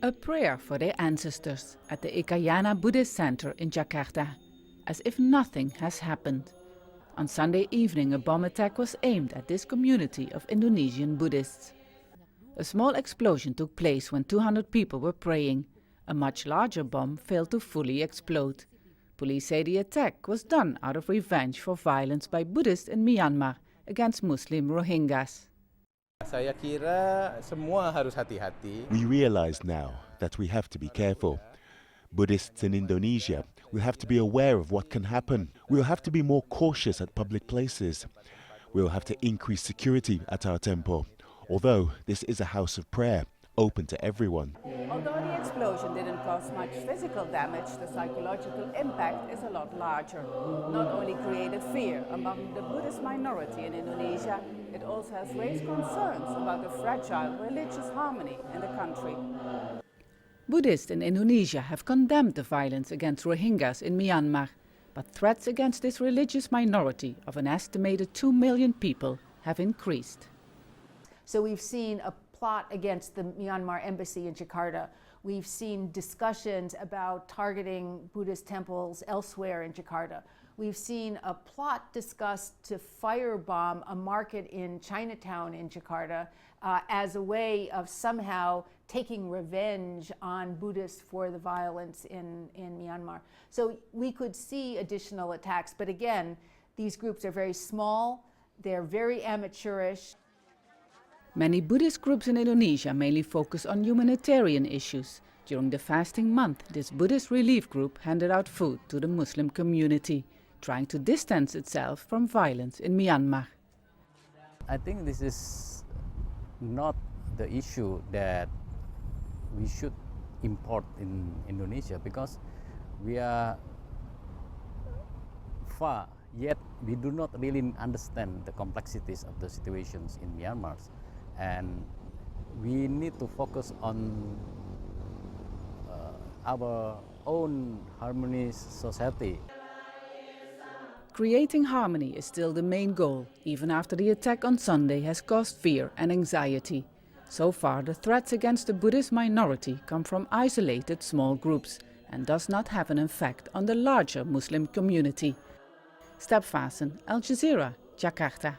A prayer for their ancestors at the Ekayana Buddhist Center in Jakarta, as if nothing has happened. On Sunday evening, a bomb attack was aimed at this community of Indonesian Buddhists. A small explosion took place when 200 people were praying. A much larger bomb failed to fully explode. Police say the attack was done out of revenge for violence by Buddhists in Myanmar against Muslim Rohingyas. Saya kira semua harus hati-hati. We realize now that we have to be careful. Buddhists in Indonesia will have to be aware of what can happen. We will have to be more cautious at public places. We will have to increase security at our temple, although this is a house of prayer, open to everyone. Although the explosion didn't cause much physical damage, the psychological impact is a lot larger. Not only created fear among the Buddhist minority in Indonesia, it also has raised concerns about the fragile religious harmony in the country. Buddhists in Indonesia have condemned the violence against Rohingyas in Myanmar, but threats against this religious minority of an estimated 2 million people have increased. So we've seen a plot against the Myanmar embassy in Jakarta. We've seen discussions about targeting Buddhist temples elsewhere in Jakarta. We've seen a plot discussed to firebomb a market in Chinatown in Jakarta as a way of somehow taking revenge on Buddhists for the violence in Myanmar. So we could see additional attacks, but again, these groups are very small, they're very amateurish. Many Buddhist groups in Indonesia mainly focus on humanitarian issues. During the fasting month, this Buddhist relief group handed out food to the Muslim community, trying to distance itself from violence in Myanmar. I think this is not the issue that we should import in Indonesia, because we are far, yet we do not really understand the complexities of the situations in Myanmar. And we need to focus on our own harmonious society. Creating harmony is still the main goal, even after the attack on Sunday has caused fear and anxiety. So far, the threats against the Buddhist minority come from isolated small groups and does not have an effect on the larger Muslim community. Vaessen, Al Jazeera, Jakarta.